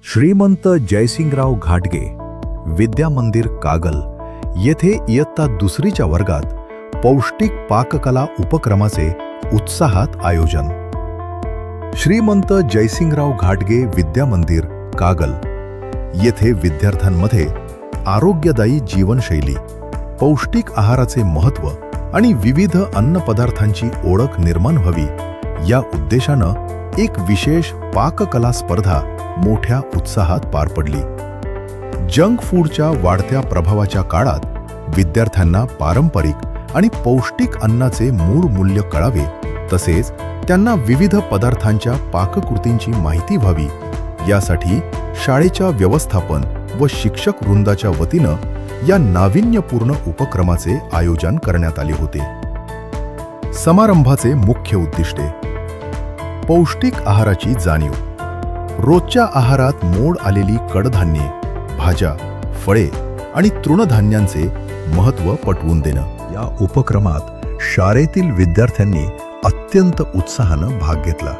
श्रीमंत जयसिंगराव घाटगे विद्या मंदिर कागल येथे इयत्ता दुसरीच्या वर्गात पौष्टिक पाककला उपक्रमाचे उत्साहात आयोजन। श्रीमंत जयसिंगराव घाटगे विद्या मंदिर कागल येथे विद्यार्थ्यांमध्ये आरोग्यदायी जीवनशैली, पौष्टिक आहाराचे महत्त्व आणि विविध अन्नपदार्थांची ओळख निर्माण व्हावी या उद्देशानं एक विशेष पाककला स्पर्धा मोठ्या उत्साहात पार पडली। जंक फूडच्या वाढत्या प्रभावाच्या काळात विद्यार्थ्यांना पारंपरिक आणि पौष्टिक अन्नाचे मूळ मूल्य कळावे, तसेच त्यांना विविध पदार्थांच्या पाककृतींची माहिती व्हावी यासाठी शाळेच्या व्यवस्थापन व शिक्षक वृंदाच्या वतीनं या नाविन्यपूर्ण उपक्रमाचे आयोजन करण्यात आले होते। समारंभाचे मुख्य उद्दिष्टे: पौष्टिक आहाराची जाणीव, रोजच्या आहारात मोड आलेली कडधान्ये, भाज्या, फळे आणि तृणधान्यांचे महत्त्व पटवून देणं। या उपक्रमात शाळेतील विद्यार्थ्यांनी अत्यंत उत्साहानं भाग घेतला।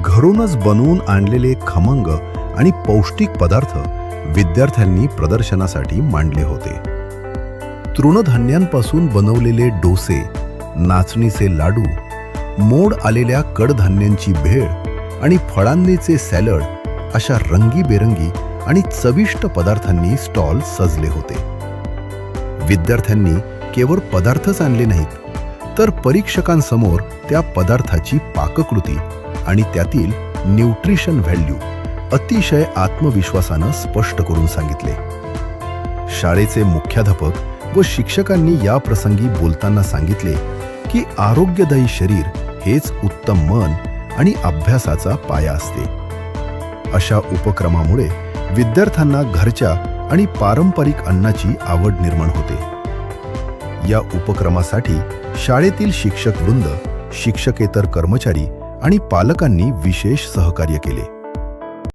घरूनच बनवून आणलेले खमंग आणि पौष्टिक पदार्थ विद्यार्थ्यांनी प्रदर्शनासाठी मांडले होते। तृणधान्यांपासून बनवलेले डोसे, नाचणीचे लाडू, मोड आलेल्या कडधान्यांची भेळ आणि फळांनीचे सॅलड अशा रंगीबेरंगी आणि चविष्ट पदार्थांनी स्टॉल सजले होते। विद्यार्थ्यांनी केवळ पदार्थच आणले नाहीत, तर परीक्षकांसमोर त्या पदार्थाची पाककृती आणि त्यातील न्यूट्रिशन व्हॅल्यू अतिशय आत्मविश्वासानं स्पष्ट करून सांगितले। शाळेचे मुख्याध्यापक व शिक्षकांनी या प्रसंगी बोलताना सांगितले की आरोग्यदायी शरीर हेच उत्तम मन आणि अभ्यासाचा पाया असते। अशा उपक्रमामुळे विद्यार्थ्यांना घरच्या आणि पारंपरिक अन्नाची आवड निर्माण होते। या उपक्रमासाठी शाळेतील शिक्षक वृंद, शिक्षकेतर कर्मचारी आणि पालकांनी विशेष सहकार्य केले।